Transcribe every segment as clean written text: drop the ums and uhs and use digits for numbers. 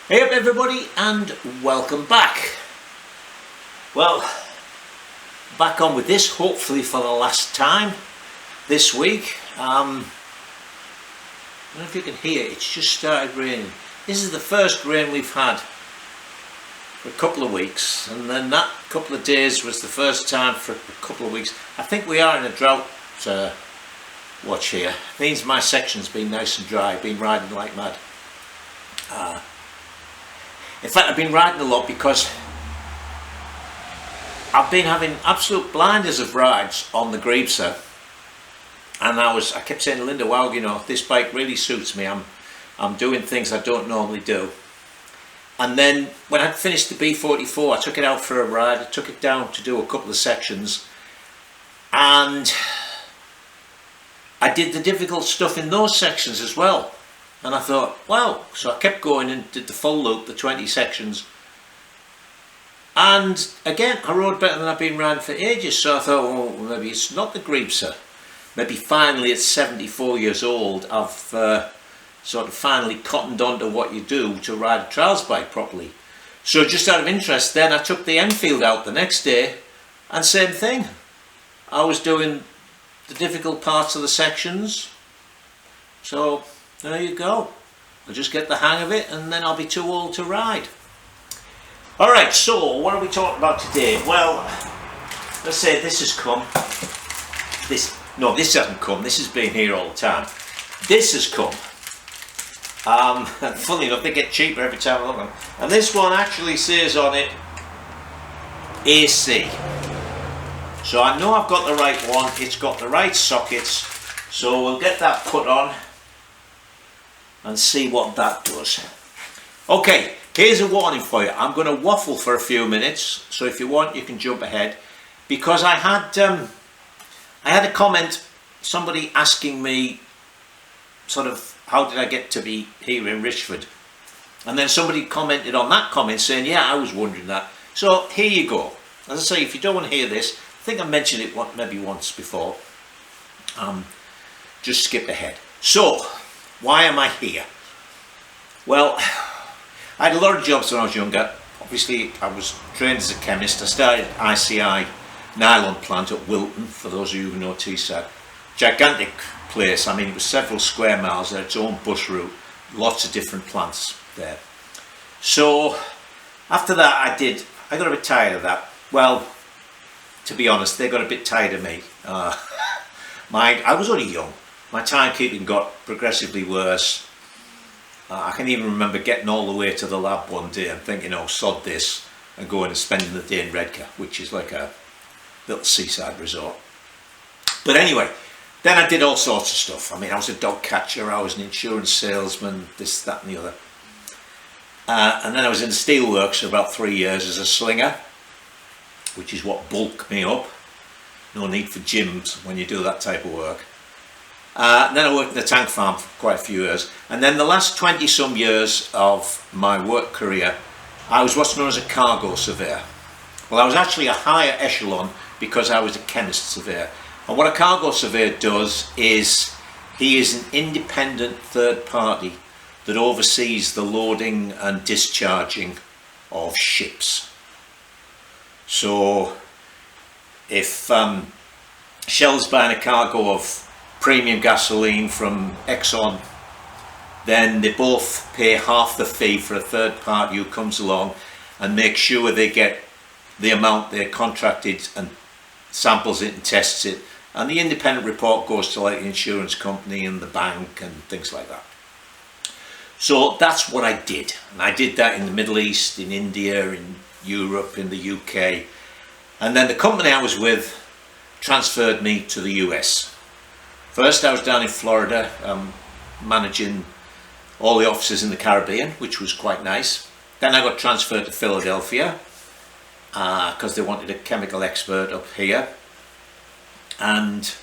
Hey up everybody and welcome back. Well, back on with this hopefully for the last time this week. I don't know if you can hear, it's just started raining. This is the first rain we've had for a couple of weeks, and then that couple of days was the first time for a couple of weeks. I think we are in a drought watch here. It means my section's been nice and dry, been riding like mad. In fact, I've been riding a lot because I've been having absolute blinders of rides on the Greebser, and I kept saying to Linda, wow, you know, this bike really suits me. I'm doing things I don't normally do. And then when I'd finished the B44, I took it out for a ride. I took it down to do a couple of sections, and I did the difficult stuff in those sections as well. And I thought, wow, so I kept going and did the full loop, the 20 sections. And again, I rode better than I've been riding for ages. So I thought, well, maybe it's not the Greebser. Maybe finally at 74 years old, I've sort of finally cottoned on to what you do to ride a trials bike properly. So just out of interest, then I took the Enfield out the next day, and same thing. I was doing the difficult parts of the sections. So there you go. I'll just get the hang of it and then I'll be too old to ride. Alright, so what are we talking about today? Well, let's say this has come. This hasn't come. This has been here all the time. This has come. And funny enough, they get cheaper every time I look at them. And this one actually says on it AC. So I know I've got the right one. It's got the right sockets. So we'll get that put on and see what that does. Okay, here's a warning for you. I'm going to waffle for a few minutes, so if you want you can jump ahead, because I had a comment, somebody asking me sort of how did I get to be here in Richford, and then somebody commented on that comment saying, yeah, I was wondering that. So here you go. As I say, if you don't want to hear this, I think I mentioned it maybe once before, just skip ahead. So why am I here? Well, I had a lot of jobs when I was younger. Obviously, I was trained as a chemist. I started ICI nylon plant at Wilton, for those of you who know Teesside. Gigantic place. I mean, it was several square miles there, its own bus route, lots of different plants there. So after that, I got a bit tired of that. Well, to be honest, they got a bit tired of me. I was only young. My timekeeping got progressively worse. I can even remember getting all the way to the lab one day and thinking, oh, sod this, and going and spending the day in Redcar, which is like a little seaside resort. But anyway, then I did all sorts of stuff. I mean, I was a dog catcher, I was an insurance salesman, this, that and the other. And then I was in the steelworks for about 3 years as a slinger, which is what bulked me up. No need for gyms when you do that type of work. Then I worked in the tank farm for quite a few years, and then the last 20 some years of my work career I was what's known as a cargo surveyor. Well, I was actually a higher echelon because I was a chemist surveyor, and what a cargo surveyor does is he is an independent third party that oversees the loading and discharging of ships. So if Shell's buying a cargo of premium gasoline from Exxon, then they both pay half the fee for a third party who comes along and makes sure they get the amount they're contracted and samples it and tests it, and the independent report goes to like the insurance company and the bank and things like that. So that's what I did, and I did that in the Middle East, in India, in Europe, in the UK, and then the company I was with transferred me to the US. First I was down in Florida, managing all the offices in the Caribbean, which was quite nice. Then I got transferred to Philadelphia because they wanted a chemical expert up here. And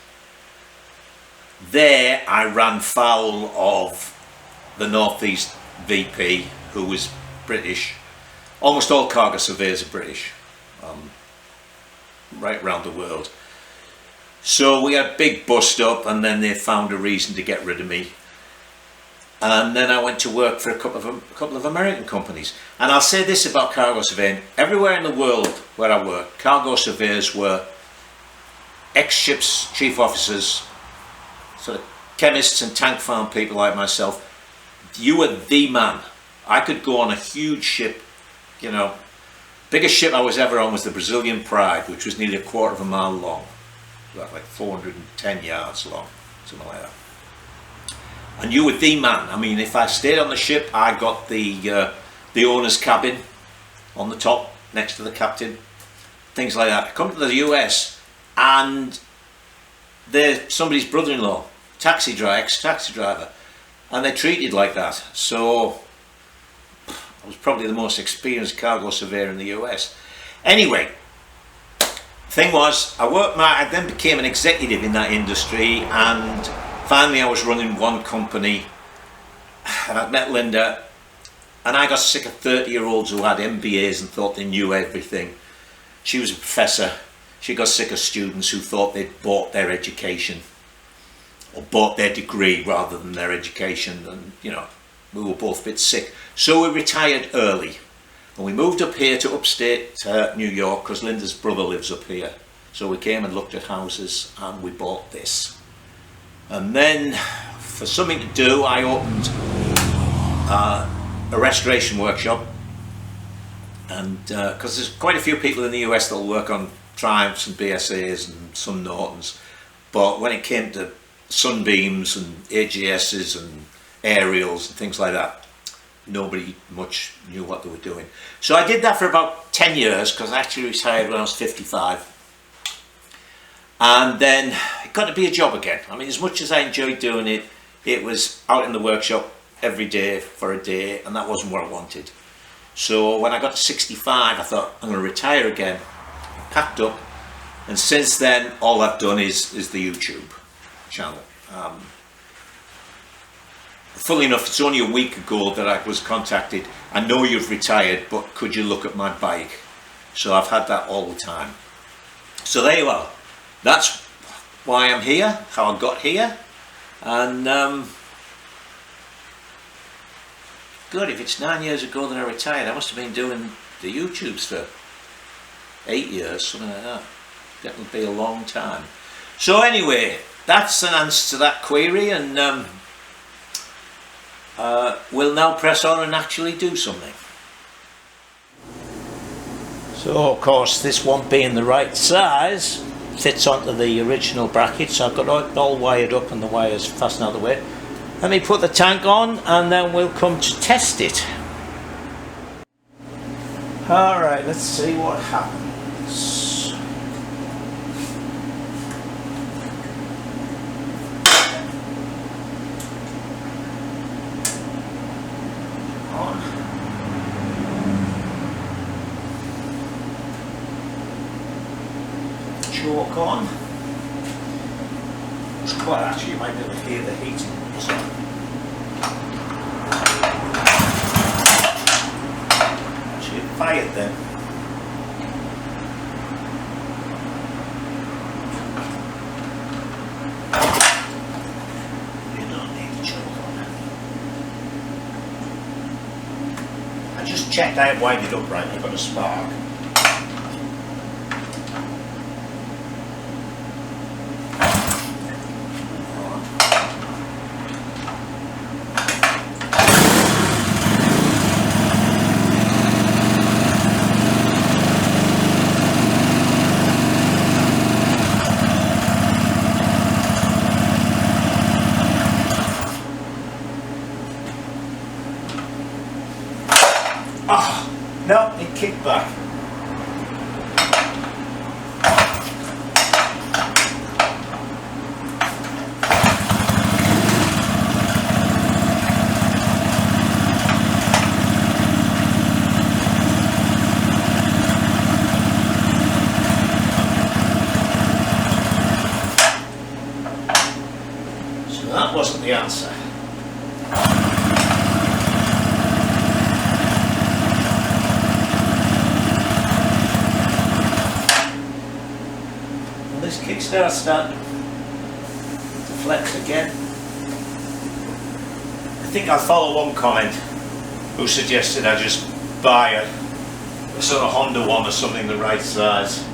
there I ran foul of the Northeast VP, who was British. Almost all cargo surveyors are British, right around the world. So we had a big bust up, and then they found a reason to get rid of me. and then I went to work for a couple of American companies. And I'll say this about cargo surveying: everywhere in the world where I worked, cargo surveyors were ex-ships chief officers, sort of chemists and tank farm people like myself. You were the man. I could go on a huge ship, you know. Biggest ship I was ever on was the Brazilian Pride, which was nearly a quarter of a mile long, about like 410 yards long, something like that. And you were the man. I mean, if I stayed on the ship, I got the owner's cabin on the top next to the captain, things like that. I come to the US, and they're somebody's brother-in-law, ex-taxi driver, and they're treated like that. So I was probably the most experienced cargo surveyor in the US. Anyway, thing was, I then became an executive in that industry, and finally I was running one company, and I'd met Linda, and I got sick of 30-year-olds who had MBAs and thought they knew everything. She was a professor. She got sick of students who thought they'd bought their education, or bought their degree rather than their education, and you know, we were both a bit sick. So we retired early, and we moved up here to upstate New York, because Linda's brother lives up here. So we came and looked at houses, and we bought this. And then, for something to do, I opened a restoration workshop, and because there's quite a few people in the US that'll work on Triumphs and BSAs and some Nortons, but when it came to Sunbeams and AGSs and aerials and things like that, nobody much knew what they were doing. So I did that for about 10 years, because I actually retired when I was 55. And then it got to be a job again. I mean, as much as I enjoyed doing it, it was out in the workshop every day for a day, and that wasn't what I wanted. So when I got to 65, I thought, I'm going to retire again. Packed up, and since then all I've done is the YouTube channel. Funnily enough, it's only a week ago that I was contacted. I know you've retired, but could you look at my bike? So I've had that all the time. So there you are. That's why I'm here, how I got here, and good, if it's 9 years ago that I retired, I must have been doing the YouTubes for 8 years, something like that. That would be a long time. So anyway, that's an answer to that query, and we'll now press on and actually do something. So of course, this one being the right size fits onto the original bracket, so I've got it all wired up and the wires fastened out of the way. Let me put the tank on, and then we'll come to test it. Alright, let's see what happens. On. Choke on. It's quite actually, you might be able to hear the heating. Actually, it fired then. You don't need to choke on. I just checked I had wired it up right, I've got a spark. No, it kicked back. So that wasn't the answer. Kickstart starting to flex again. I think I'll follow one comment who suggested I just buy a sort of Honda one or something the right size.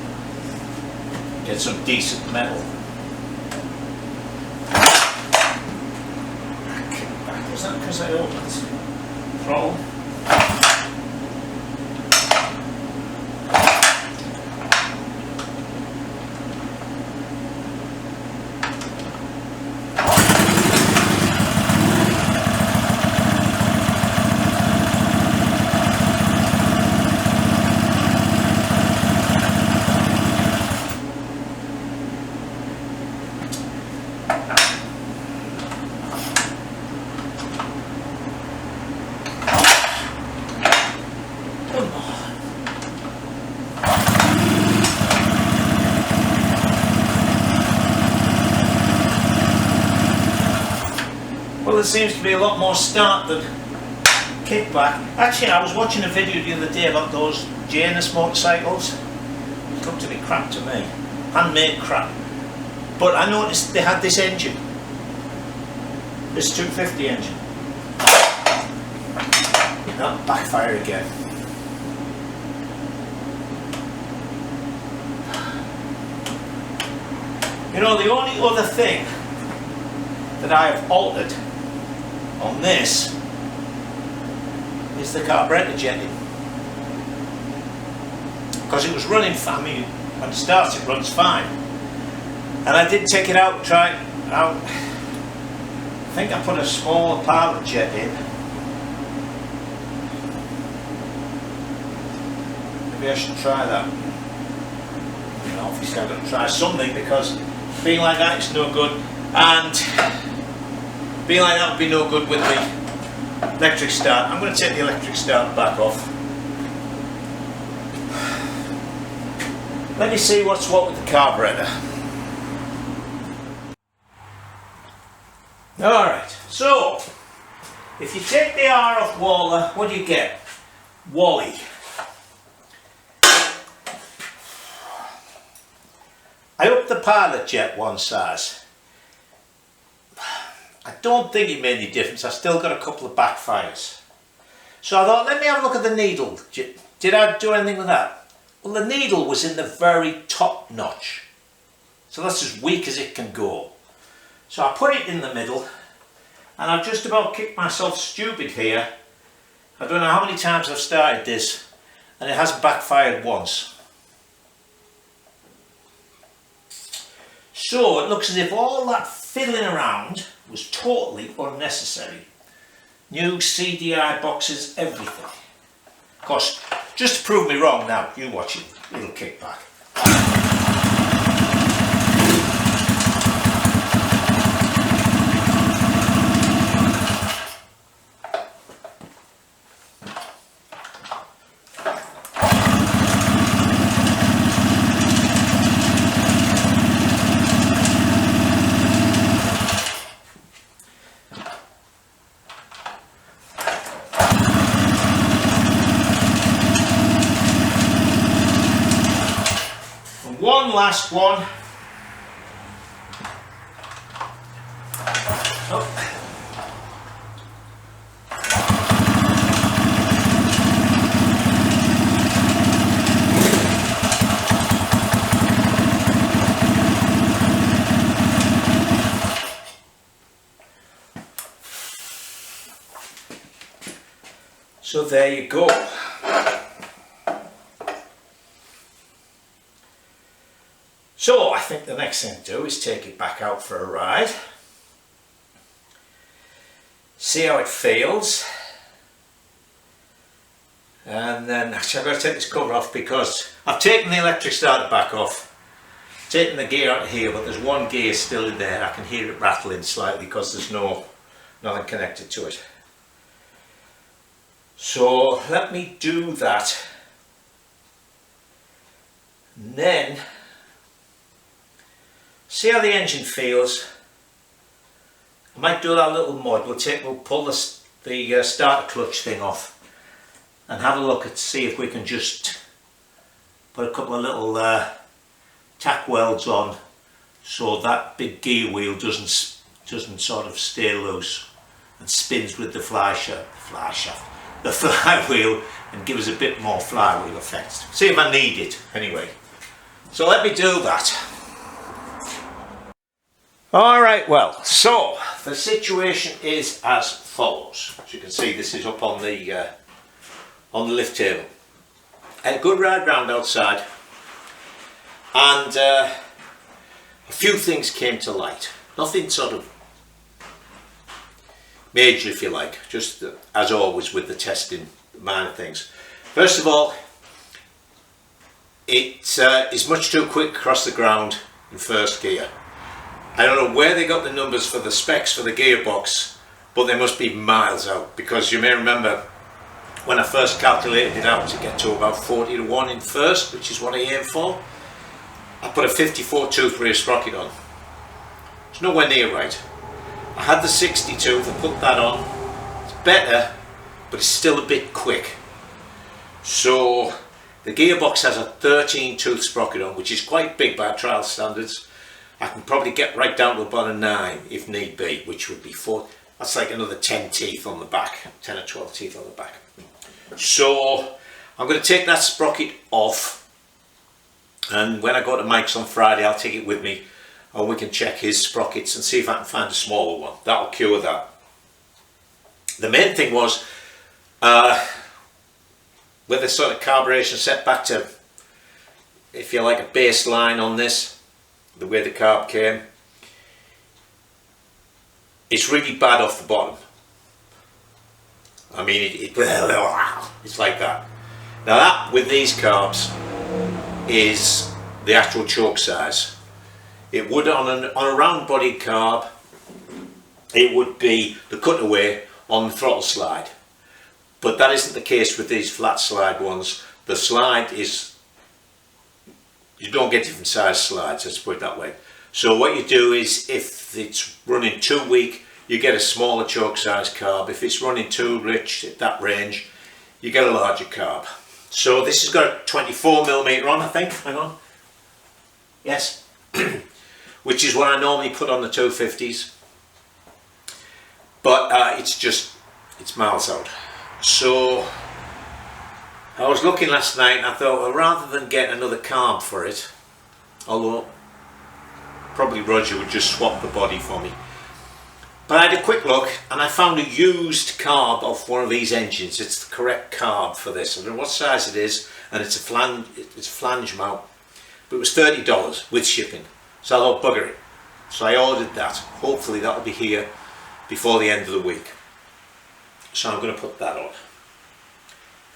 Get some decent metal. Was that because I opened the throttle? Well, there seems to be a lot more start than kickback. Actually, I was watching a video the other day about those Janus motorcycles. It looked to be crap to me. Handmade crap. But I noticed they had this engine. This 250 engine. That backfire again. You know, the only other thing that I have altered on this is the carburetor jetting, because it was running fine. I mean, when it starts it runs fine, and I did take it out and try it out. I think I put a smaller pilot jet in. Maybe I should try that. You know, obviously I've got to try something, because being like that is no good, and being like that would be no good with the electric start. I'm going to take the electric start back off. Let me see what's what with the carburetor. Alright, so if you take the R off Waller, what do you get? Wally. I upped the pilot jet one size. I don't think it made any difference. I still got a couple of backfires. So I thought, let me have a look at the needle. Did I do anything with that? Well, the needle was in the very top notch. So that's as weak as it can go. So I put it in the middle, and I've just about kicked myself stupid here. I don't know how many times I've started this, and it hasn't backfired once. So it looks as if all that fiddling around was totally unnecessary. New CDI boxes, everything. Of course, just to prove me wrong now, you watch it, it'll kick back. One last one. Oh. So there you go. So I think the next thing to do is take it back out for a ride, see how it feels, and then actually I've got to take this cover off, because I've taken the electric starter back off, taken the gear out of here, but there's one gear still in there. I can hear it rattling slightly because there's nothing connected to it. So let me do that, and then see how the engine feels. I might do that little mod. We'll pull the starter clutch thing off and have a look at see if we can just put a couple of little tack welds on, so that big gear wheel doesn't sort of stay loose. and spins with the the flywheel, and give us a bit more flywheel effect. See if I need it anyway. So let me do that. Alright, well, so the situation is as follows. As you can see, this is up on the lift table. I had a good ride round outside, and a few things came to light. Nothing sort of major, if you like, just as always with the testing, minor things. First of all, it is much too quick across the ground in first gear. I don't know where they got the numbers for the specs for the gearbox, but they must be miles out, because you may remember when I first calculated it out to get to about 40 to 1 in first, which is what I aim for, I put a 54 tooth rear sprocket on. It's nowhere near right. I had the 60 tooth, I put that on. It's better, but it's still a bit quick. So the gearbox has a 13 tooth sprocket on, which is quite big by trial standards. I can probably get right down to about a 9 if need be, which would be 4. That's like another 10 teeth on the back, 10 or 12 teeth on the back. So I'm going to take that sprocket off, and when I go to Mike's on Friday, I'll take it with me, and we can check his sprockets and see if I can find a smaller one. That'll cure that. The main thing was with the sort of carburation set back to, if you like, a baseline on this, the way the carb came, it's really bad off the bottom. I mean, it's like that. Now that, with these carbs, is the actual choke size. It would, on a round bodied carb, it would be the cutaway on the throttle slide. But that isn't the case with these flat slide ones. The slide is, you don't get different size slides, let's put it that way. So what you do is, if it's running too weak, you get a smaller choke size carb. If it's running too rich at that range, you get a larger carb. So this has got a 24mm on, I think. Hang on. Yes. Which is what I normally put on the 250s. But it's miles out. So I was looking last night and I thought, well, rather than get another carb for it, although probably Roger would just swap the body for me. But I had a quick look and I found a used carb off one of these engines. It's the correct carb for this. I don't know what size it is, and it's a flange mount. But it was $30 with shipping. So I thought, bugger it. So I ordered that. Hopefully that'll be here before the end of the week. So I'm going to put that on.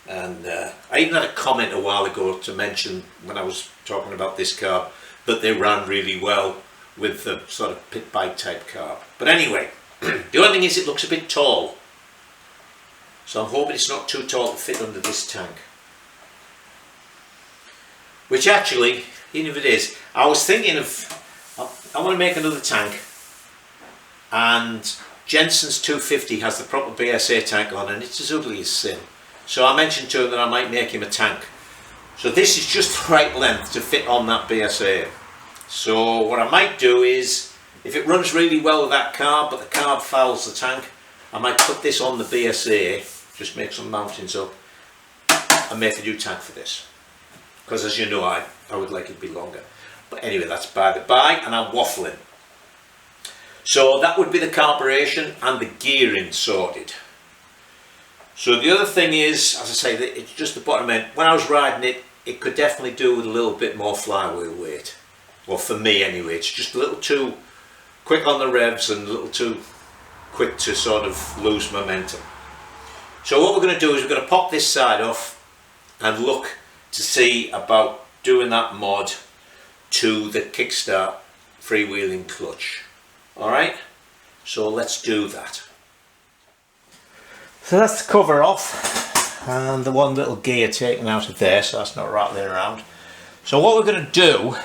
And I even had a comment a while ago to mention, when I was talking about this carb, that they ran really well with the sort of pit bike type carb. But anyway, the only thing is it looks a bit tall. So I'm hoping it's not too tall to fit under this tank. Which actually, even if it is, I was thinking of, I want to make another tank, and Jensen's 250 has the proper BSA tank on, and it's as ugly as sin. So I mentioned to him that I might make him a tank. So this is just the right length to fit on that BSA. So what I might do is, if it runs really well with that carb, but the carb fouls the tank, I might put this on the BSA, just make some mountings up, and make a new tank for this. Because as you know, I would like it to be longer. But anyway, that's by the by, and I'm waffling. So that would be the carburation and the gearing sorted. So the other thing is, as I say, that it's just the bottom end. When I was riding it, it could definitely do with a little bit more flywheel weight. Well, for me anyway, it's just a little too quick on the revs and a little too quick to sort of lose momentum. So what we're going to do is we're going to pop this side off and look to see about doing that mod to the kickstart freewheeling clutch. Alright, so let's do that. So that's the cover off, and the one little gear taken out of there, so that's not rattling around. So what we're going to do,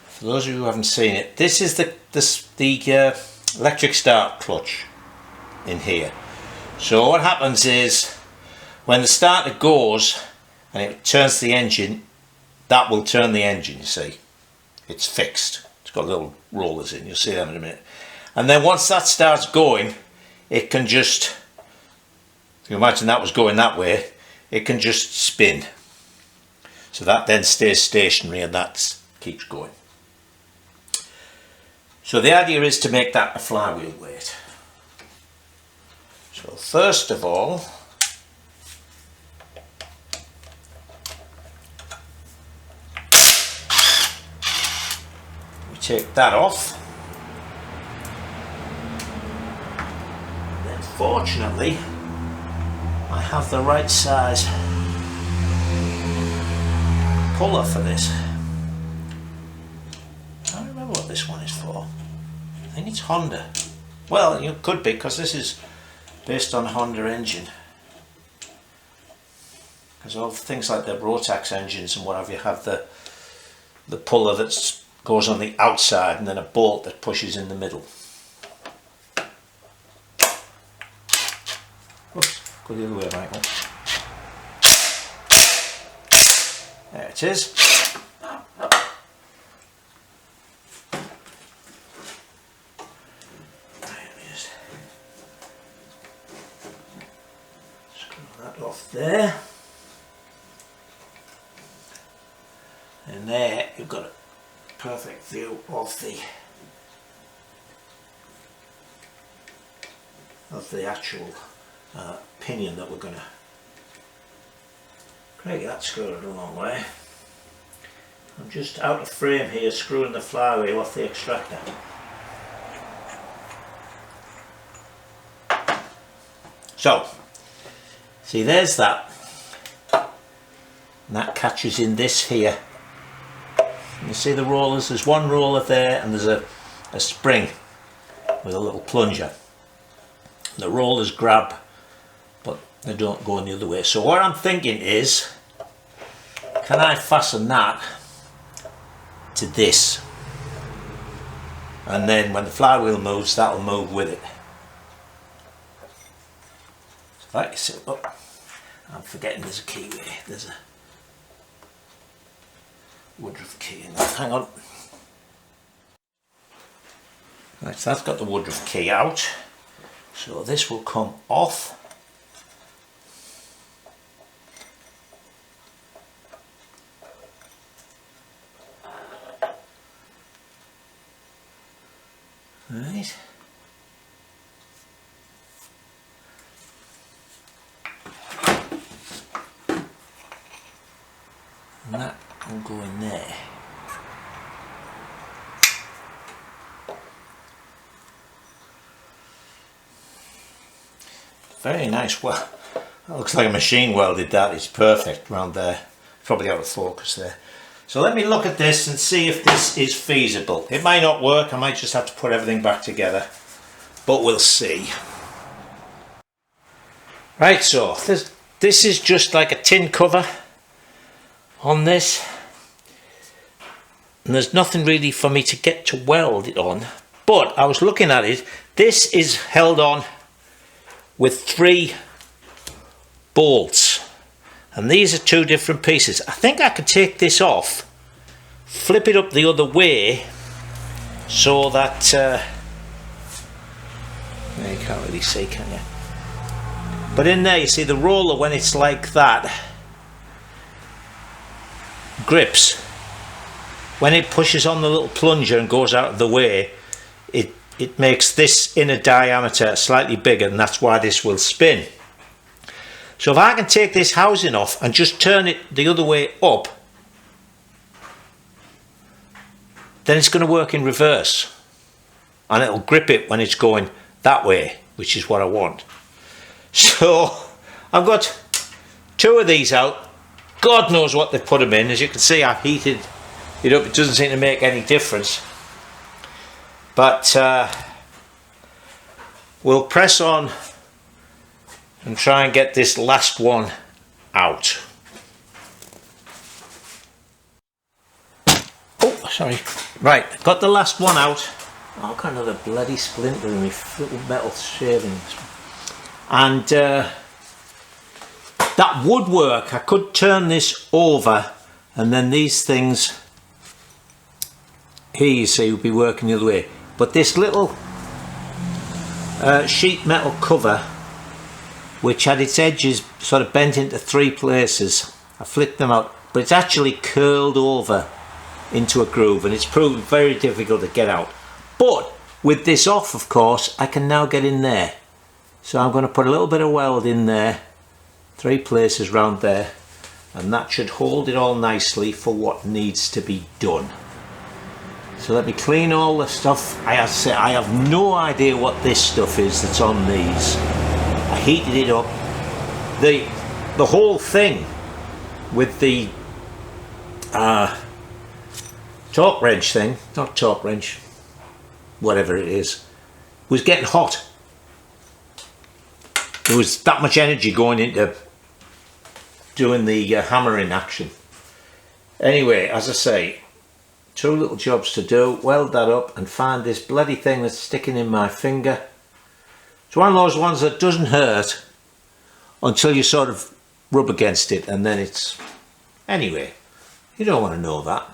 for those of you who haven't seen it, this is the electric start clutch in here. So what happens is, when the starter goes and it turns the engine, that will turn the engine, you see. It's fixed. It's got little rollers in, you'll see them in a minute. And then once that starts going, it can just, if you imagine that was going that way, it can just spin. So that then stays stationary and that keeps going. So the idea is to make that a flywheel weight. So first of all, we take that off. And then fortunately, I have the right size puller for this. I don't remember what this one is for. I think it's Honda. Well, it could be, because this is based on a Honda engine. Because all things like the Rotax engines and whatever, you have the puller that goes on the outside and then a bolt that pushes in the middle. Oops, go the other way, Michael. There it is. Off there, and there you've got a perfect view of the actual pinion that we're going to create. That screwed a long way. I'm just out of frame here, screwing the flywheel off the extractor. So see, there's that, and that catches in this here. And you see the rollers, there's one roller there and there's a spring with a little plunger. The rollers grab, but they don't go in the other way. So what I'm thinking is, can I fasten that to this? And then when the flywheel moves, that'll move with it. So that you see, oh, I'm forgetting there's a key there. There's a Woodruff key in there. Hang on. Right, so that's got the Woodruff key out. So this will come off. Right. And that will go in there. Very nice. Well, that looks like a machine welded. That is perfect around there. Probably out of focus there. So let me look at this and see if this is feasible. It might not work. I might just have to put everything back together, but we'll see. Right, so this is just like a tin cover on this, and there's nothing really for me to get to weld it on, but I was looking at it. This is held on with 3 bolts, and these are 2 different pieces. I think I could take this off, flip it up the other way, so that you can't really see, can you? But in there you see the roller, when it's like that, grips. When it pushes on the little plunger and goes out of the way, it makes this inner diameter slightly bigger, and that's why this will spin. So if I can take this housing off and just turn it the other way up, then it's going to work in reverse, and it'll grip it when it's going that way, which is what I want. So I've got 2 of these out. God knows what they've put them in. As you can see, I've heated it up. It doesn't seem to make any difference. But we'll press on and try and get this last one out. Oh, sorry. Right, got the last one out. Oh, got another bloody splinter in my little metal shavings. And that would work. I could turn this over, and then these things here, you see, would be working the other way. But this little sheet metal cover which had its edges sort of bent into 3 places. I flicked them out, but it's actually curled over into a groove and it's proved very difficult to get out. But with this off, of course, I can now get in there. So I'm going to put a little bit of weld in there, 3 places round there, and that should hold it all nicely for what needs to be done. So let me clean all the stuff. I have no idea what this stuff is that's on these. I heated it up. The whole thing with the torque wrench thing, not torque wrench, whatever it is, was getting hot. There was that much energy going into doing the hammering action. Anyway, as I say, 2 little jobs to do. Weld that up and find this bloody thing that's sticking in my finger. It's one of those ones that doesn't hurt until you sort of rub against it, and then it's... Anyway, you don't want to know that.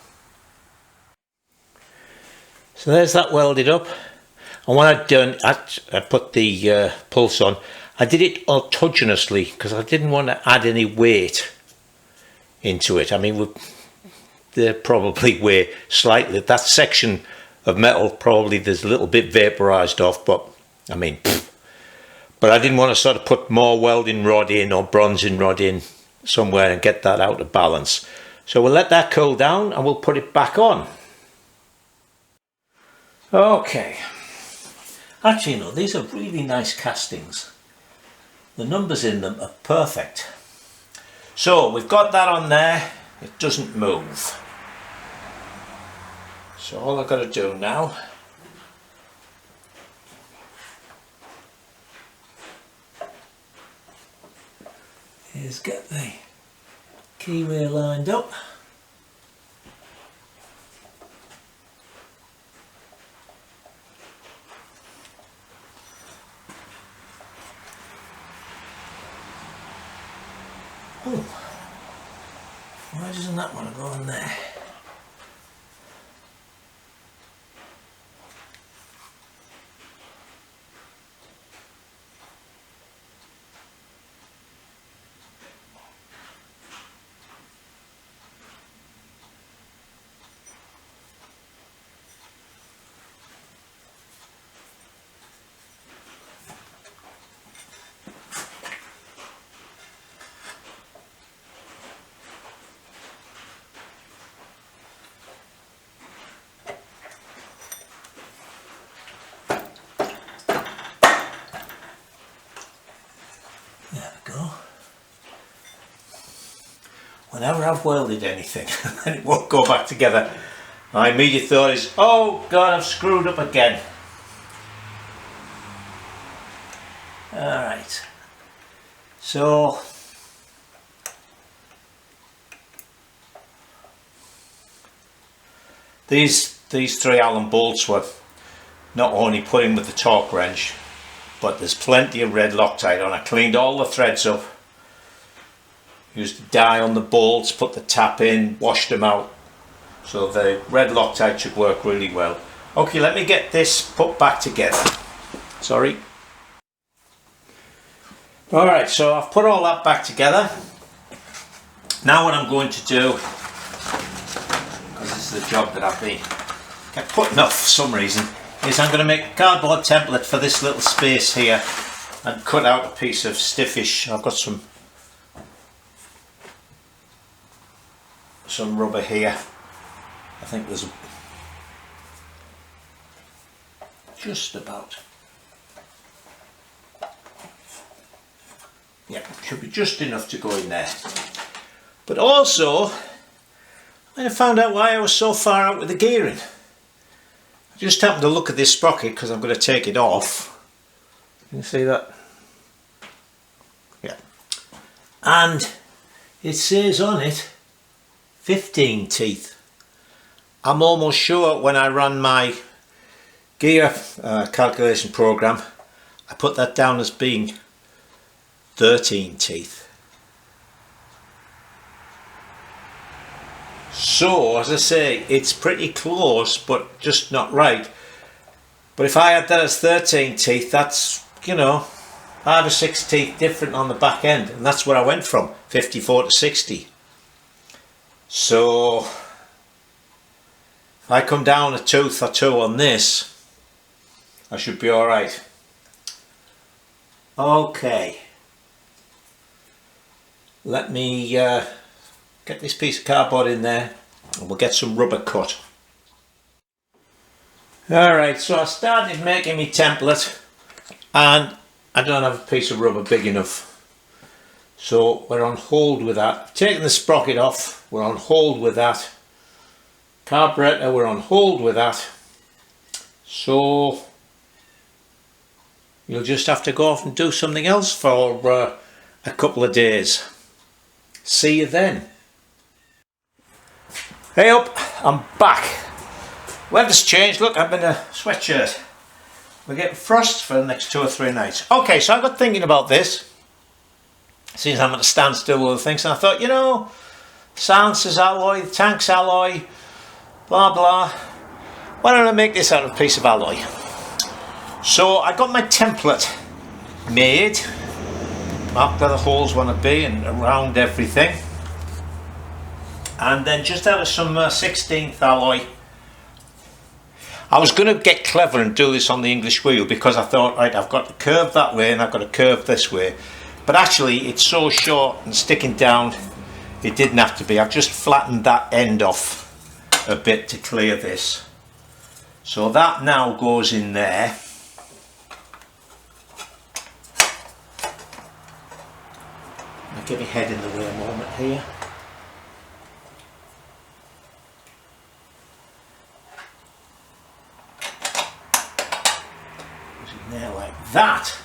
So there's that welded up. And what I'd done, I put the pulse on. I did it autogenously because I didn't want to add any weight into it. I mean, they probably weigh slightly. That section of metal probably there's a little bit vaporized off, but I mean, but I didn't want to sort of put more welding rod in or bronzing rod in somewhere and get that out of balance. So we'll let that cool down and we'll put it back on. Okay. Actually, no, these are really nice castings. The numbers in them are perfect. So we've got that on there. It doesn't move. So all I've got to do now is get the keyway lined up. Oh, why doesn't that want to go in there? There we go. Whenever I've welded anything and it won't go back together, my immediate thought is, oh God, I've screwed up again. Alright, so these 3 Allen bolts were not only put in with the torque wrench, but there's plenty of red Loctite on. I cleaned all the threads up, used the dye on the bolts, put the tap in, washed them out, so the red Loctite should work really well. Okay, let me get this put back together. Sorry. Alright, so I've put all that back together. Now what I'm going to do, because this is the job that I've been kept putting off for some reason, is I'm going to make a cardboard template for this little space here and cut out a piece of stiffish. I've got some rubber here. I think there's just about, yeah, should be just enough to go in there. But also I found out why I was so far out with the gearing. I just happened to look at this sprocket because I'm going to take it off. Can you see that? Yeah. And it says on it 15 teeth. I'm almost sure when I ran my gear calculation program, I put that down as being 13 teeth. So, as I say, it's pretty close, but just not right. But if I had that as 13 teeth, that's, you know, 5 or 6 teeth different on the back end, and that's where I went from, 54 to 60. So if I come down a tooth or two on this, I should be alright. Okay, let me get this piece of cardboard in there and we'll get some rubber cut. Alright, so I started making my template and I don't have a piece of rubber big enough, so we're on hold with that. I've taken the sprocket off, we're on hold with that. Carburetor, we're on hold with that. So you'll just have to go off and do something else for a couple of days. See you then. Hey up, I'm back. Weather's changed, look, I'm in a sweatshirt. We're getting frost for the next 2 or 3 nights. Okay, so I got thinking about this. Since I'm at a standstill with other things, and I thought, you know, silencer's alloy, the tank's alloy, blah blah. Why don't I make this out of a piece of alloy? So I got my template made, marked where the holes want to be and around everything, and then just out of some 16th alloy. I was going to get clever and do this on the English wheel because I thought, right, I've got to curve that way and I've got to curve this way, but actually it's so short and sticking down it didn't have to be. I've just flattened that end off a bit to clear this, so that now goes in there. I'll get my head in the way a moment here. There like that.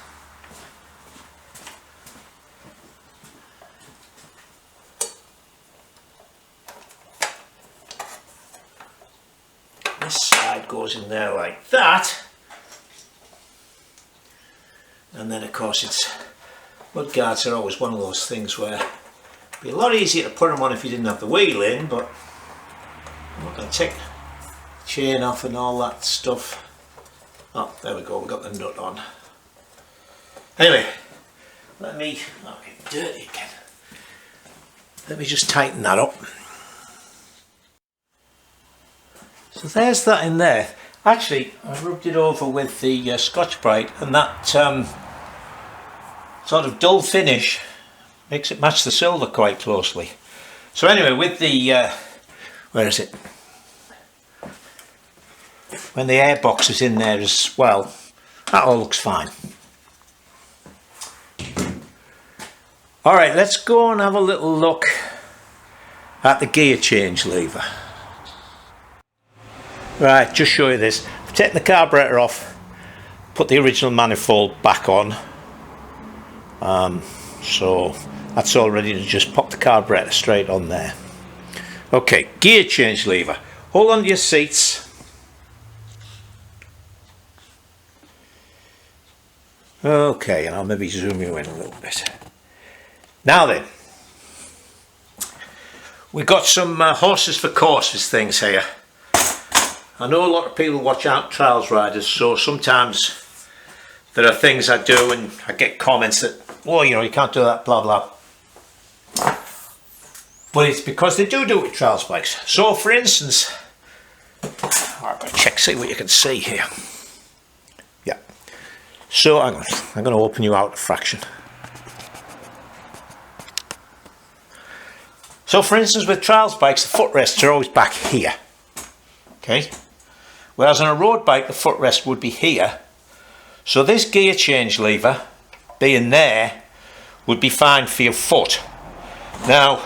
This side goes in there like that, and then of course it's mud guards are always one of those things where it'd be a lot easier to put them on if you didn't have the wheel in, but I'm not going to take the chain off and all that stuff. Oh, there we go, we've got the nut on. Anyway, let me, oh, get dirty again. Let me just tighten that up. So there's that in there. Actually, I rubbed it over with the Scotch-Brite, and that sort of dull finish makes it match the silver quite closely. So anyway, with the, where is it? When the air box is in there as well, that all looks fine. Alright, let's go and have a little look at the gear change lever. Right, just show you this. I've taken the carburetor off, put the original manifold back on. So that's all ready to just pop the carburetor straight on there. Okay, gear change lever. Hold on to your seats. Okay, and I'll maybe zoom you in a little bit. Now then, we've got some horses for courses things here. I know a lot of people watch out trials riders, so sometimes there are things I do and I get comments that, well, you know, you can't do that, blah blah. But it's because they do it with trials bikes. So for instance, I've got to check, see what you can see here. Yeah. So hang on, I'm going to open you out a fraction. So for instance, with trials bikes, the footrests are always back here. Okay. Whereas on a road bike, the footrest would be here. So this gear change lever, being there, would be fine for your foot. Now,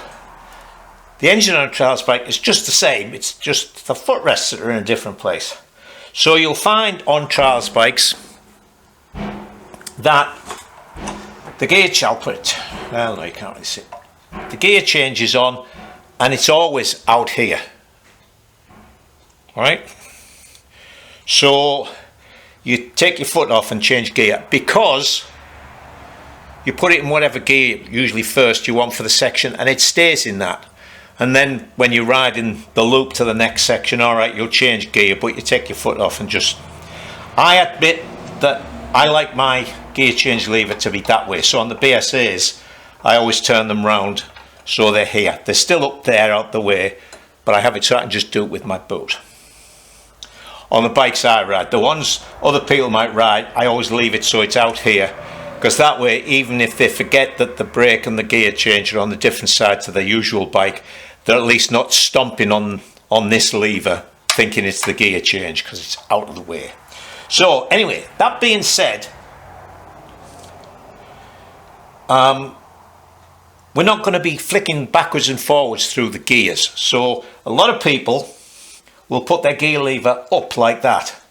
the engine on a trials bike is just the same, it's just the footrests that are in a different place. So you'll find on trials bikes that the gear, I'll put it, well no you can't really see it. The gear change is on and it's always out here. Alright? So you take your foot off and change gear because you put it in whatever gear usually first you want for the section and it stays in that. And then when you're riding the loop to the next section, alright, you'll change gear, but you take your foot off and just... I admit that I like my gear change lever to be that way, so on the BSAs I always turn them round so they're here. They're still up there out the way, but I have it so I can just do it with my boot. On the bikes I ride, the ones other people might ride, I always leave it so it's out here, because that way even if they forget that the brake and the gear change are on the different side to their usual bike, they're at least not stomping on this lever thinking it's the gear change, because it's out of the way. So anyway, that being said, we're not going to be flicking backwards and forwards through the gears. So a lot of people will put their gear lever up like that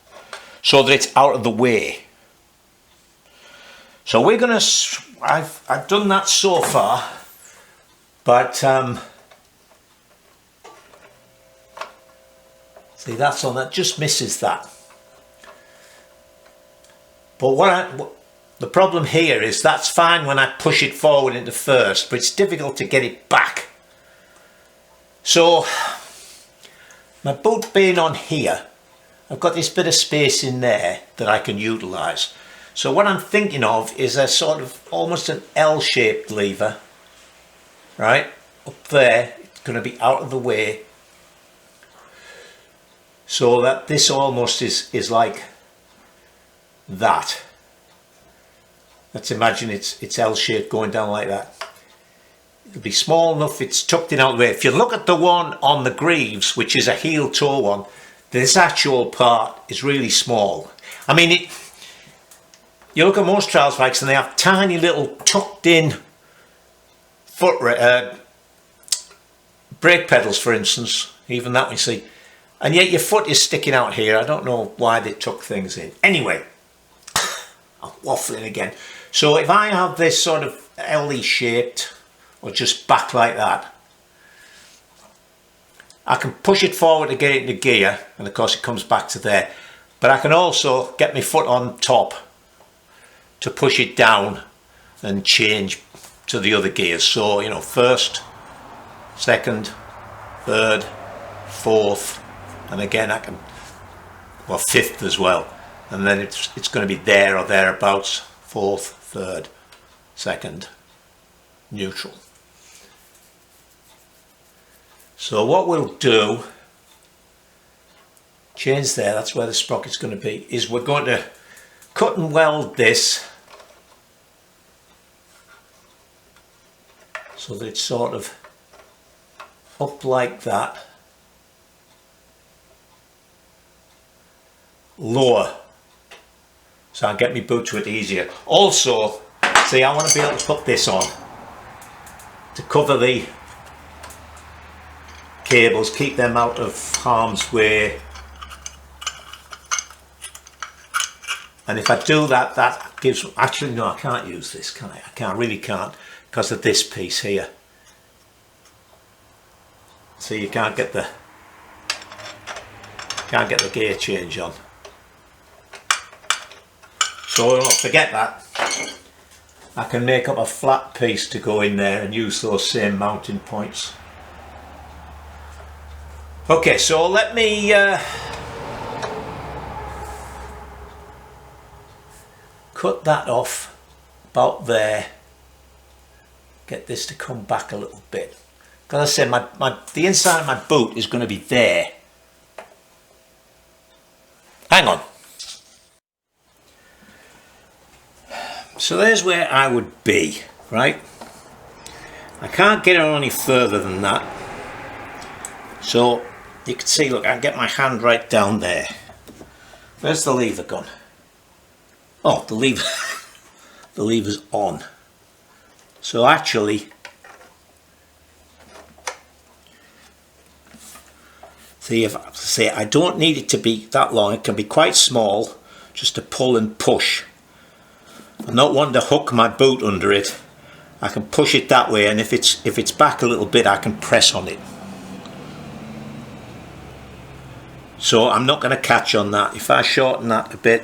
so that it's out of the way. So we're going to, I've done that so far, but see, that's on, that just misses that. But the problem here is that's fine when I push it forward into first, but it's difficult to get it back. So my boot being on here, I've got this bit of space in there that I can utilise. So what I'm thinking of is a sort of almost an L-shaped lever, right? Up there, it's going to be out of the way, so that this almost is like that. Let's imagine it's L-shaped going down like that. It'll be small enough, it's tucked in out of the way. If you look at the one on the Greaves, which is a heel toe one, this actual part is really small. I mean, you look at most trials bikes and they have tiny little tucked in brake pedals, for instance, even that we see. And yet your foot is sticking out here. I don't know why they tuck things in. Anyway, I'm waffling again. So if I have this sort of L-y shaped, or just back like that, I can push it forward to get it into gear, and of course it comes back to there. But I can also get my foot on top to push it down and change to the other gears. So, you know, first, second, third, fourth, and again I can, well, fifth as well. And then it's going to be there or thereabouts, fourth, third, second, neutral. So what we'll do, change there, that's where the sprocket's going to be, is we're going to cut and weld this so that it's sort of up like that, lower, so I'll get my boot to it easier. Also, see, I want to be able to put this on to cover the cables, keep them out of harm's way. And if I do that, that gives, actually no, I can't use this, can I? Really can't, because of this piece here. So you can't get the gear change on. So forget that. I can make up a flat piece to go in there and use those same mounting points. Okay, so let me cut that off about there. Get this to come back a little bit. Because I said, the inside of my boot is going to be there. Hang on. So there's where I would be, right? I can't get it on any further than that. So you can see, look, I can get my hand right down there. Where's the lever gone? Oh, the lever, the lever's on. So actually, see, I don't need it to be that long. It can be quite small, just to pull and push. I'm not wanting to hook my boot under it. I can push it that way, and if it's back a little bit, I can press on it. So I'm not going to catch on that. If I shorten that a bit,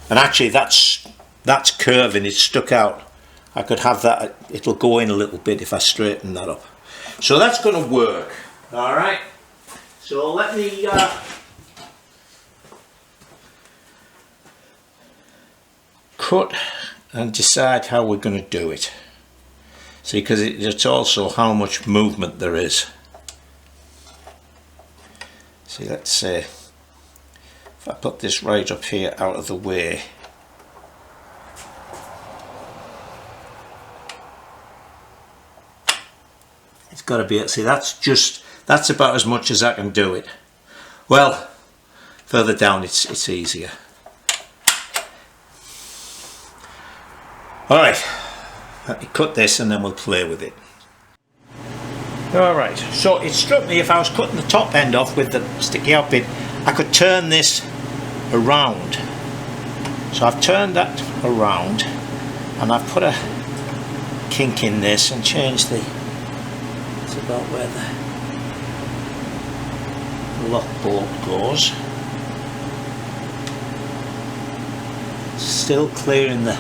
and actually that's curving, it's stuck out. I could have that, it'll go in a little bit if I straighten that up. So that's going to work. Alright, so let me cut and decide how we're going to do it. See, because it's also how much movement there is. See, let's say if I put this right up here out of the way, it's got to be, see, that's about as much as I can do it. Well, further down it's easier. Alright, let me cut this and then we'll play with it. Alright, so it struck me if I was cutting the top end off with the sticky out bit, I could turn this around. So I've turned that around and I've put a kink in this and changed the, it's about where the lock bolt goes. Still clearing the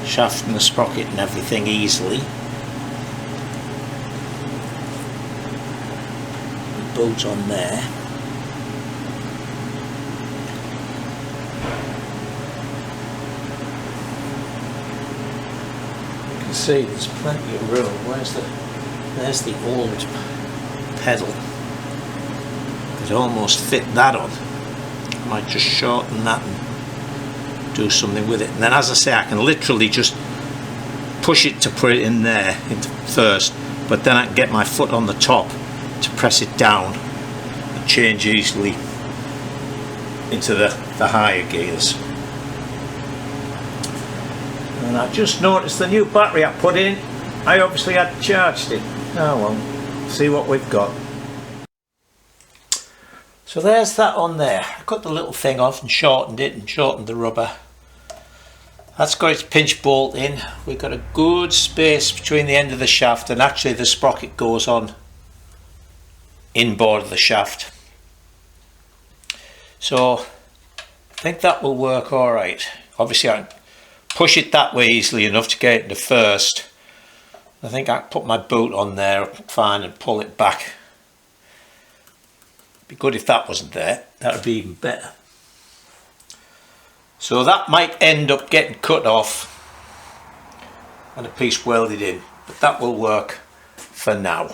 shaft and the sprocket and everything easily. The bolt on there. You can see there's plenty of room. There's the old pedal. Could almost fit that on. I might just shorten that and do something with it. And then, as I say, I can literally just push it to put it in there first, but then I can get my foot on the top to press it down and change easily into the higher gears. And I just noticed the new battery I put in, I obviously had charged it. Oh well, see what we've got. So there's that on there. I cut the little thing off and shortened it and shortened the rubber. That's got its pinch bolt in. We've got a good space between the end of the shaft, and actually the sprocket goes on inboard of the shaft. So I think that will work alright. Obviously I can push it that way easily enough to get it into first. I think I can put my boot on there fine and pull it back. Be good if that wasn't there. That would be even better. So that might end up getting cut off and a piece welded in, but that will work for now.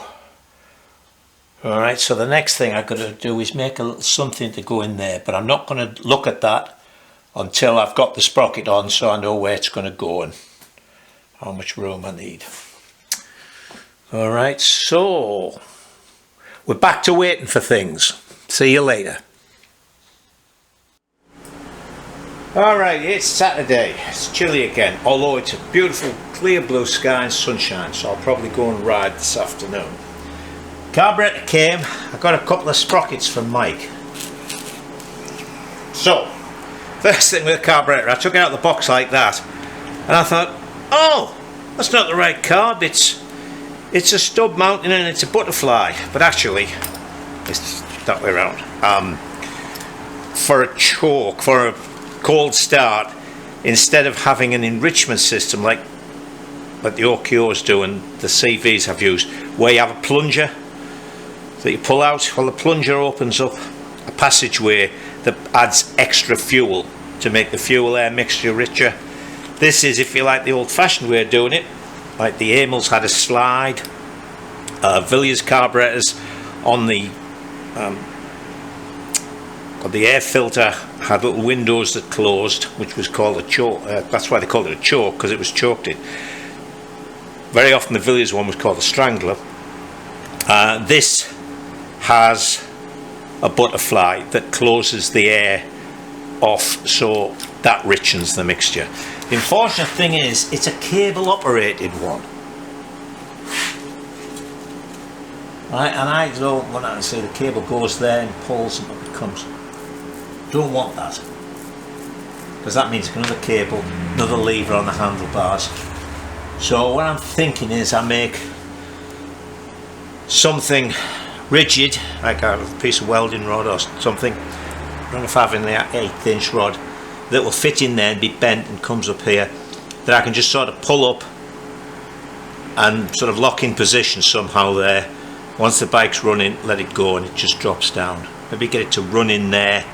Alright, so the next thing I've got to do is make a little something to go in there, but I'm not going to look at that until I've got the sprocket on, so I know where it's going to go and how much room I need. Alright, so we're back to waiting for things. See you later. Alright, it's Saturday. It's chilly again, although it's a beautiful clear blue sky and sunshine, so I'll probably go and ride this afternoon. Carburetor came. I got a couple of sprockets from Mike. So, first thing with the carburetor, I took it out of the box like that, and I thought, oh, that's not the right carb. It's a stub mounting and it's a butterfly, but actually it's that way around. For a choke, for a cold start, instead of having an enrichment system like the OKOs do and the CVs I've used, where you have a plunger that you pull out, well, the plunger opens up a passageway that adds extra fuel to make the fuel air mixture richer. This is, if you like, the old-fashioned way of doing it. Like the Amels had a slide, Villiers carburetors on the air filter had little windows that closed, which was called a choke. That's why they called it a choke, because it was choked in. Very often the Villiers one was called a strangler. This has a butterfly that closes the air off, so that richens the mixture. The unfortunate thing is, it's a cable operated one. Right, and I don't want to say the cable goes there and pulls and up it comes. Don't want that, because that means another cable, another lever on the handlebars. So what I'm thinking is I make something rigid, like a piece of welding rod or something. I don't know if having the 1/8 inch rod that will fit in there and be bent and comes up here, that I can just sort of pull up and sort of lock in position somehow there. Once the bike's running, let it go and it just drops down. Maybe get it to run in there.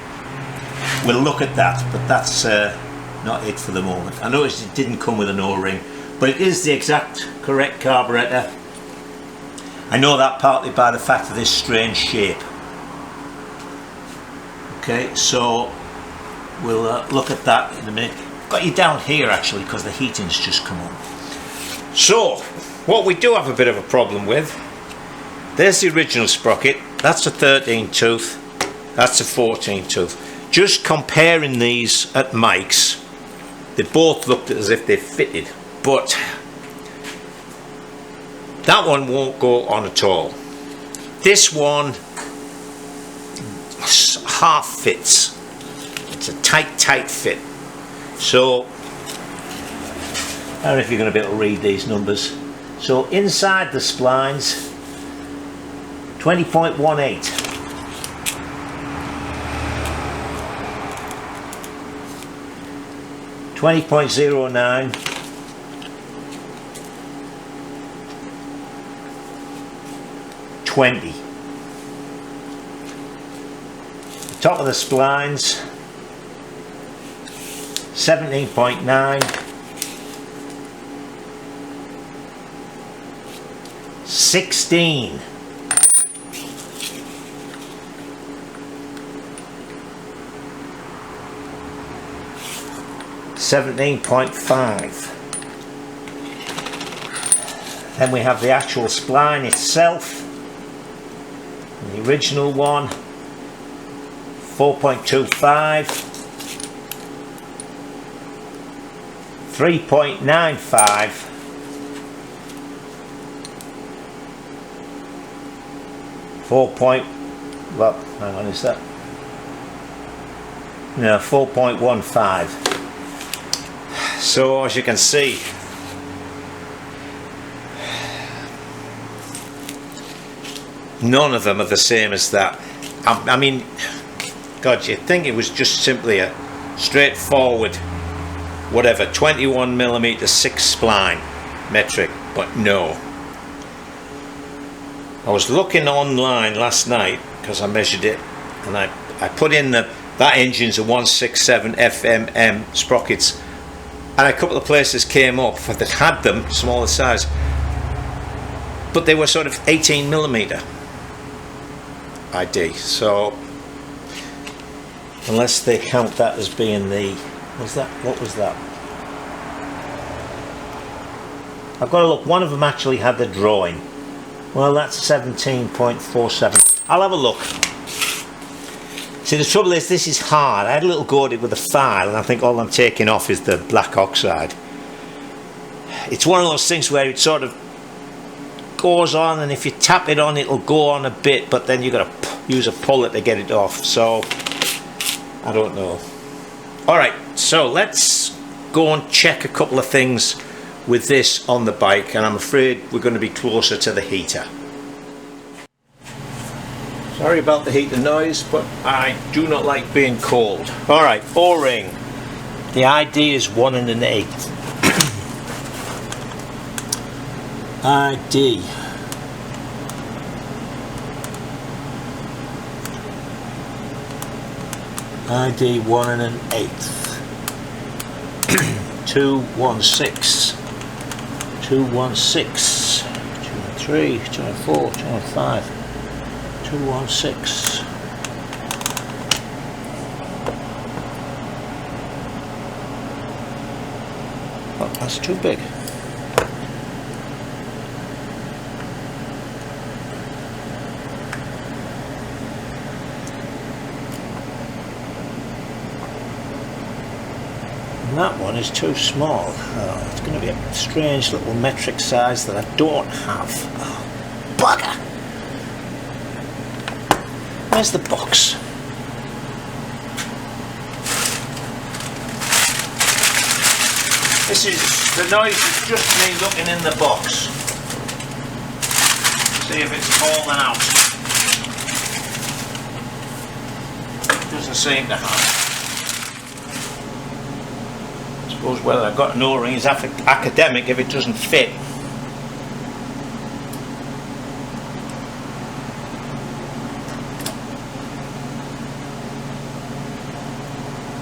We'll look at that, but that's not it for the moment. I noticed it didn't come with an O-ring, but it is the exact correct carburetor. I know that partly by the fact of this strange shape. Okay, so we'll look at that in a minute. Got you down here actually because the heating's just come on. So what we do have a bit of a problem with, there's the original sprocket, that's a 13 tooth, that's a 14 tooth. Just comparing these at Mike's, they both looked as if they fitted, but that one won't go on at all. This one half fits. It's a tight fit. So I don't know if you're going to be able to read these numbers. So inside the splines, 20.18. 20.09, 20. The top of the splines, 17.9, 16. 17.5. Then we have the actual spline itself, the original one, 4.25, 3.95, 4.15. So as you can see, none of them are the same as that. I mean, God, you'd think it was just simply a straightforward, whatever, 21mm 6 spline metric, but no. I was looking online last night because I measured it, and I put in that engine's a 167 FMM sprockets. And a couple of places came up that had them, smaller size, but they were sort of 18mm ID. So unless they count that as being the, what was that? I've got to look. One of them actually had the drawing. Well, that's 17.47. I'll have a look. See, the trouble is, this is hard. I had a little go at it with a file, and I think all I'm taking off is the black oxide. It's one of those things where it sort of goes on, and if you tap it on, it'll go on a bit, but then you've got to use a puller to get it off. So, I don't know. Alright, so let's go and check a couple of things with this on the bike, and I'm afraid we're going to be closer to the heater. Sorry about the heat and noise, but I do not like being cold. Alright, O-ring. The ID is 1 1/8. ID. ID 1 1/8. 216. 216. 213, 214, 215. 216. Oh, that's too big. And that one is too small. Oh, it's going to be a strange little metric size that I don't have. Oh, bugger! Where's the box? This is, the noise is just me looking in the box. See if it's fallen out. Doesn't seem to have. I suppose whether I've got an O-ring is academic if it doesn't fit.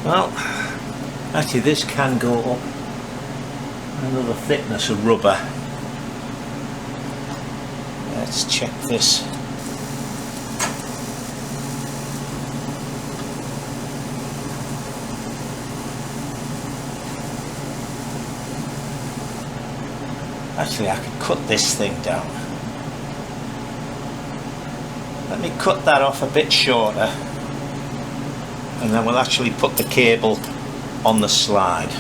Well, Actually, this can go up another thickness of rubber. Let's check this. Actually, I could cut this thing down. Let me cut that off a bit shorter, and then we'll actually put the cable on the slide.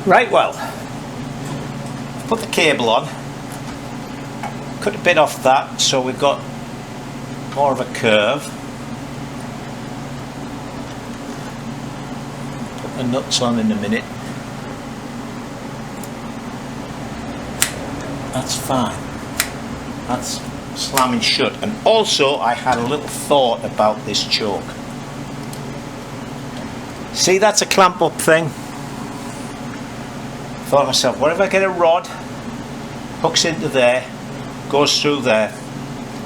Right, well, put the cable on, cut a bit off that so we've got more of a curve. Put the nuts on in a minute. That's fine. That's slamming shut. And also I had a little thought about this choke. See, that's a clamp up thing. Thought to myself, what if I get a rod, hooks into there, goes through there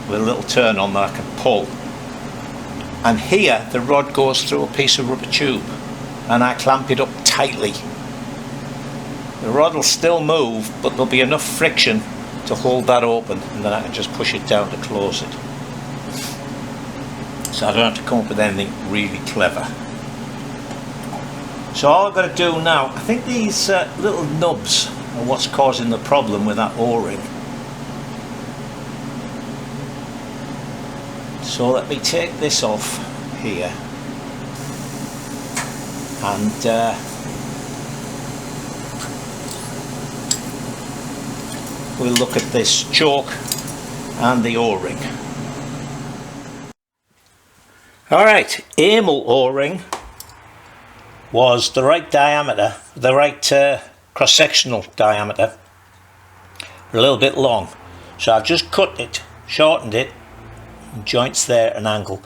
with a little turn on that I can pull, and here the rod goes through a piece of rubber tube and I clamp it up tightly. The rod will still move, but there'll be enough friction to hold that open, and then I can just push it down to close it. So I don't have to come up with anything really clever. So all I've got to do now, I think these little nubs are what's causing the problem with that O-ring. So let me take this off here, and we'll look at this choke and the O-ring. Alright, Amel O-ring was the right diameter, the right cross-sectional diameter, a little bit long. So I've just cut it, shortened it, joints there an angle.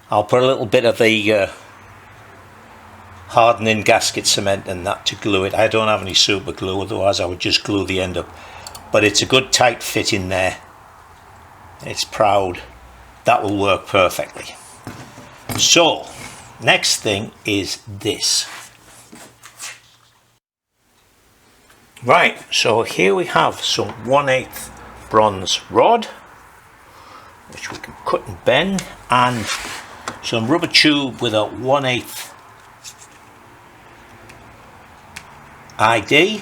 I'll put a little bit of the hardening gasket cement in that to glue it. I don't have any super glue, otherwise I would just glue the end up. But it's a good tight fit in there. It's proud. That will work perfectly. So, next thing is this. Right, so here we have some 1/8 bronze rod, which we can cut and bend, and some rubber tube with a 1/8 ID.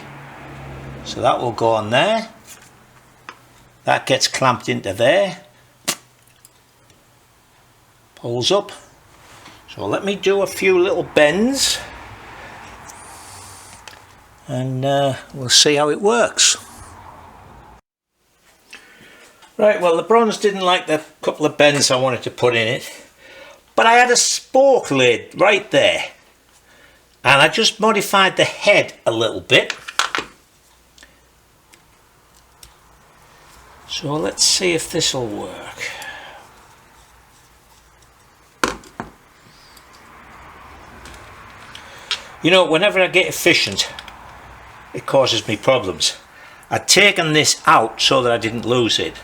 So that will go on there. That gets clamped into there. Pulls up. So let me do a few little bends, and we'll see how it works. Right, well, the bronze didn't like the couple of bends I wanted to put in it, but I had a spoke lid right there, and I just modified the head a little bit. So let's see if this will work. You know, whenever I get efficient, it causes me problems. I'd taken this out so that I didn't lose it.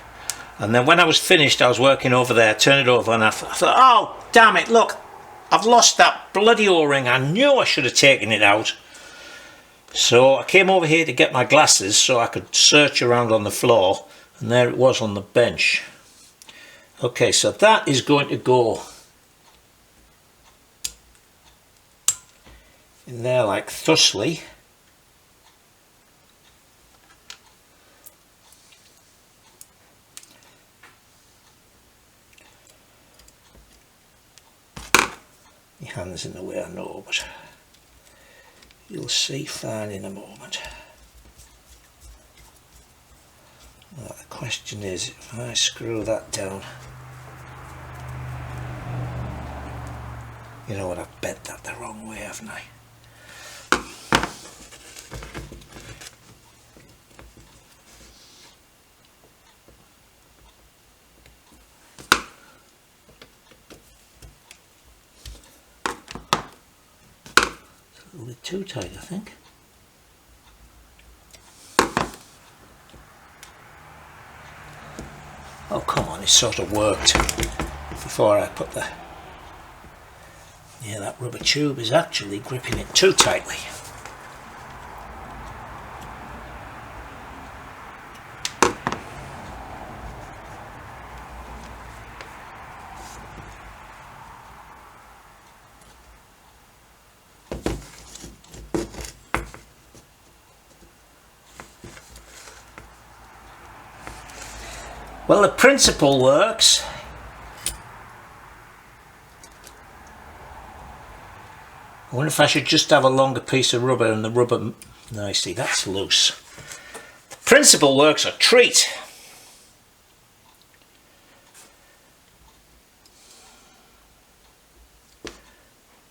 And then when I was finished, I was working over there, turned it over, and I thought, oh, damn it, look, I've lost that bloody O-ring. I knew I should have taken it out. So I came over here to get my glasses so I could search around on the floor, and there it was on the bench. Okay, so that is going to go in there like thusly. My hand's in the way, I know, but you'll see fine in a moment. Well, the question is, if I screw that down, you know what, I've bent that the wrong way, haven't I? It's a little bit too tight, I think. Oh, come on, it sort of worked before I put the Yeah, that rubber tube is actually gripping it too tightly. Well, the principle works. I wonder if I should just have a longer piece of rubber and the rubber... No, you see, that's loose. The principle works a treat.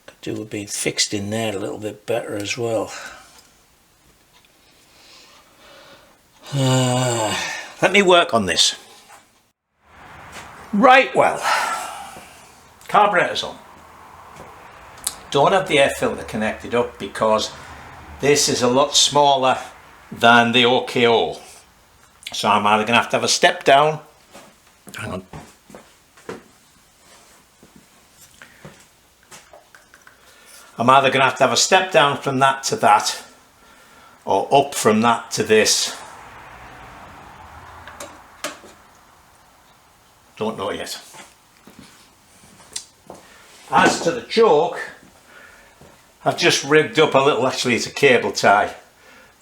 Could do with being fixed in there a little bit better as well. Let me work on this. Right, well, carburetor's on. Don't have the air filter connected up because this is a lot smaller than the OKO. So I'm either going to have a step down. Hang on. I'm either going to have a step down from that to that, or up from that to this. Don't know yet. As to the choke, I've just rigged up a little, actually it's a cable tie,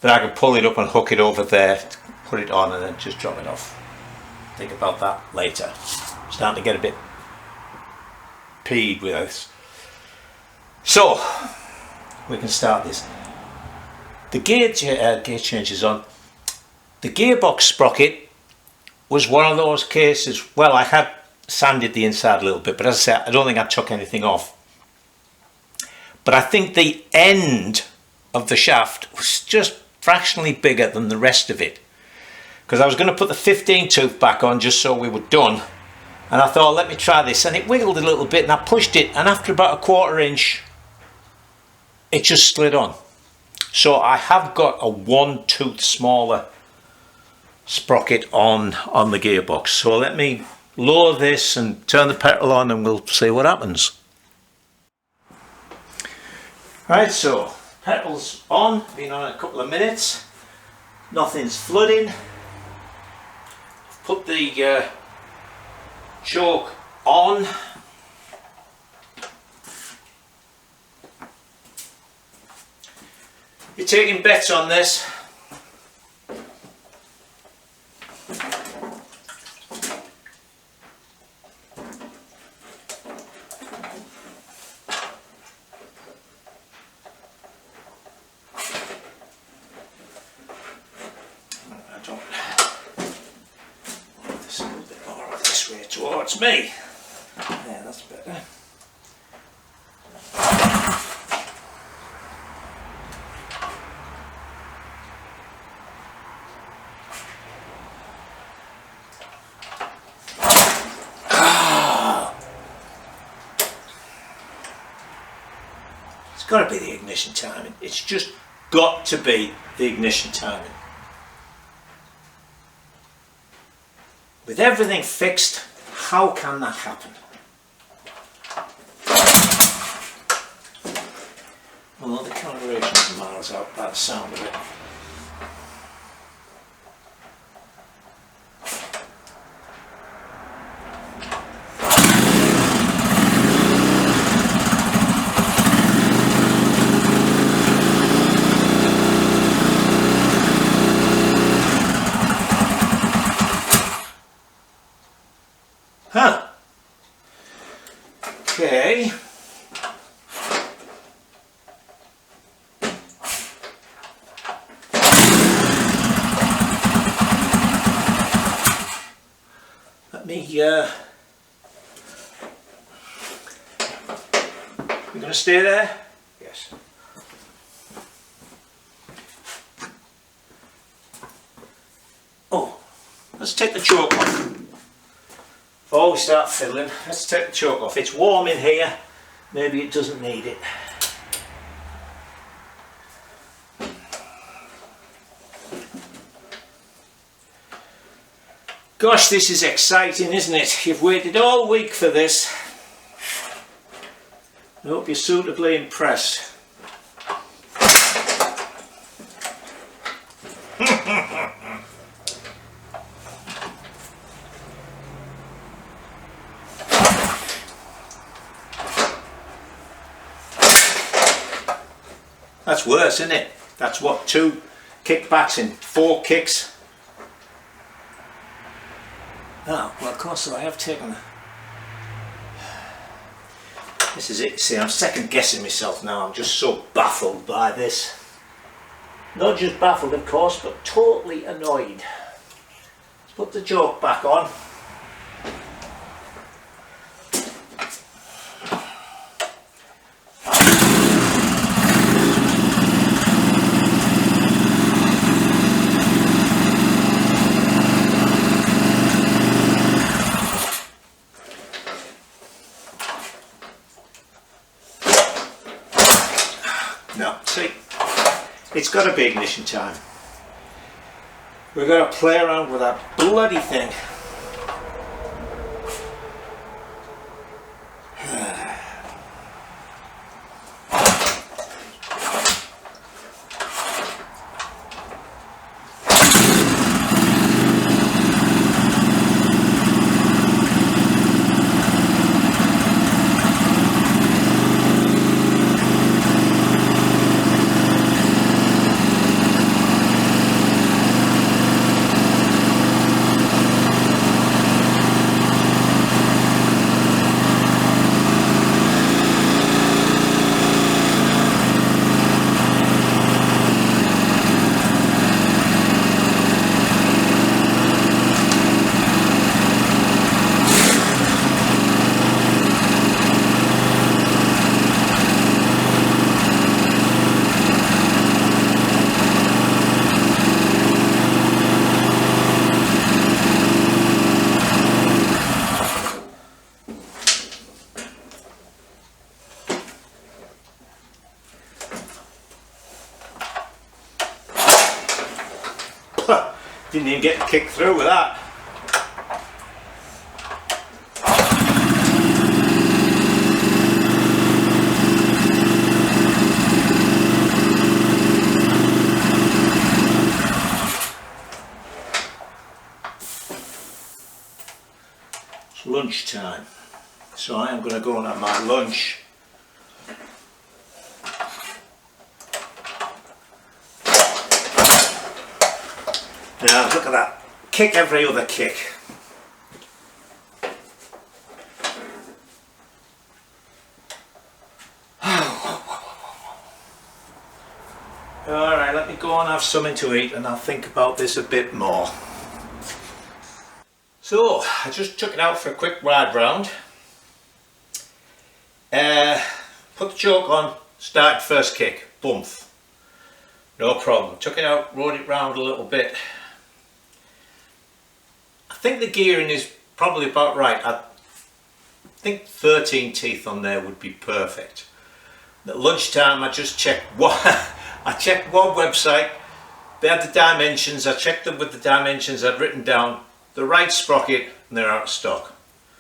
that I can pull it up and hook it over there, put it on and then just drop it off. Think about that later. I'm starting to get a bit peed with this. So, we can start this. The gear change is on. The gearbox sprocket was one of those cases, well, I had sanded the inside a little bit, but as I said, I don't think I took anything off. But I think the end of the shaft was just fractionally bigger than the rest of it. Because I was going to put the 15 tooth back on just so we were done. And I thought, let me try this. And it wiggled a little bit and I pushed it. And after about a 1/4 inch, it just slid on. So I have got a 1 tooth smaller sprocket on the gearbox. So let me lower this and turn the pedal on and we'll see what happens. Right, so pedals on, been on a couple of minutes, nothing's flooding. Put the choke on. You're taking bets on this. Towards me. Yeah, that's better. It's got to be the ignition timing. It's just got to be the ignition timing. With everything fixed, how can that happen? Although the calibration is miles out by the sound of it. Huh. Okay. Let me, you're going to stay there? Yes. Oh, let's take the choke off. Before we start fiddling, let's take the choke off. It's warm in here, maybe it doesn't need it. Gosh, this is exciting, isn't it? You've waited all week for this. I hope you're suitably impressed. That's worse, isn't it? That's what, 2 kickbacks in 4 kicks. Oh, well, of course, so I have taken. This is it. See, I'm second guessing myself now. I'm just so baffled by this. Not just baffled, of course, but totally annoyed. Let's put the joke back on. No, see, it's got to be ignition time. We've got to play around with that bloody thing. Didn't even get kicked through with that. It's lunchtime, so I am going to go and have my lunch. Now look at that, kick every other kick. Alright, let me go and have something to eat and I'll think about this a bit more. So, I just took it out for a quick ride round. Put the choke on, started first kick, boomf. No problem. Took it out, rode it round a little bit. I think the gearing is probably about right. I think 13 teeth on there would be perfect. At lunchtime I just checked I checked one website. They had the dimensions. I checked them with the dimensions I'd written down. The right sprocket and they're out of stock.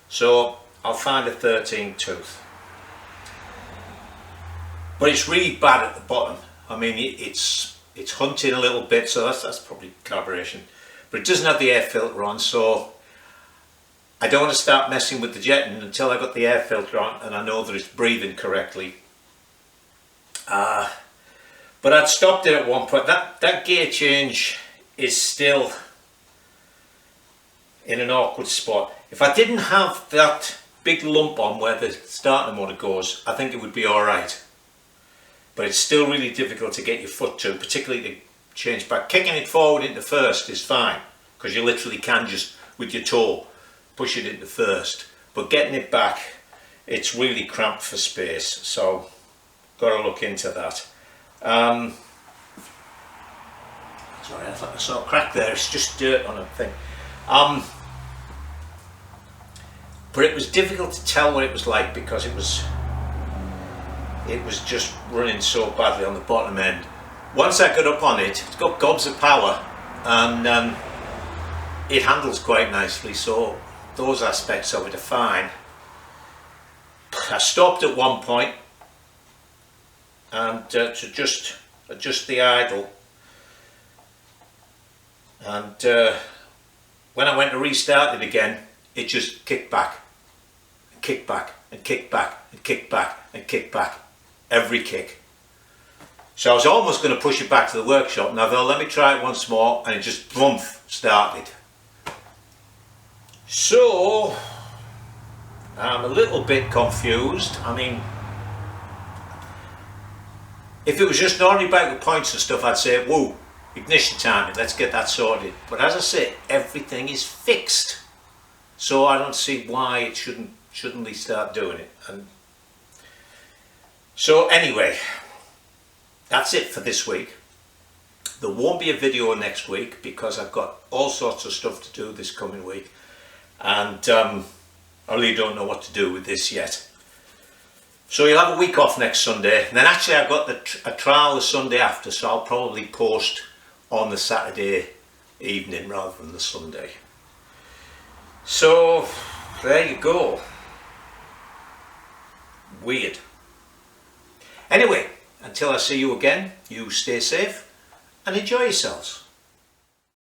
So I'll find a 13 tooth. But it's really bad at the bottom. I mean it's hunting a little bit, so that's probably carburation. But it doesn't have the air filter on, so I don't want to start messing with the jetting until I got the air filter on and I know that it's breathing correctly. But I'd stopped it at one point. That gear change is still in an awkward spot. If I didn't have that big lump on where the starter motor goes, I think it would be alright. But it's still really difficult to get your foot to, particularly to change back. Kicking it forward into first is fine, because you literally can just, with your toe, push it into first. But getting it back, it's really cramped for space, so got to look into that. Sorry, I thought I saw a crack there, it's just dirt on a thing. But it was difficult to tell what it was like because it was just running so badly on the bottom end. Once I got up on it, it's got gobs of power and it handles quite nicely, so those aspects of it are fine. I stopped at one point and to just adjust the idle, and when I went to restart it again, it just kicked back, and kicked back, and kicked back, and kicked back, and kicked back, every kick. So I was almost going to push it back to the workshop. Now they'll let me try it once more, and it just boom, started. So I'm a little bit confused. I mean, if it was just an ordinary bike with points and stuff, I'd say, whoa, ignition timing, let's get that sorted. But as I say, everything is fixed, so I don't see why it shouldn't they start doing it. And so anyway, that's it for this week. There won't be a video next week because I've got all sorts of stuff to do this coming week, and I really don't know what to do with this yet. So you'll have a week off next Sunday, and then actually I've got a trial the Sunday after, so I'll probably post on the Saturday evening rather than the Sunday. So there you go. Weird. Anyway, until I see you again, you stay safe and enjoy yourselves.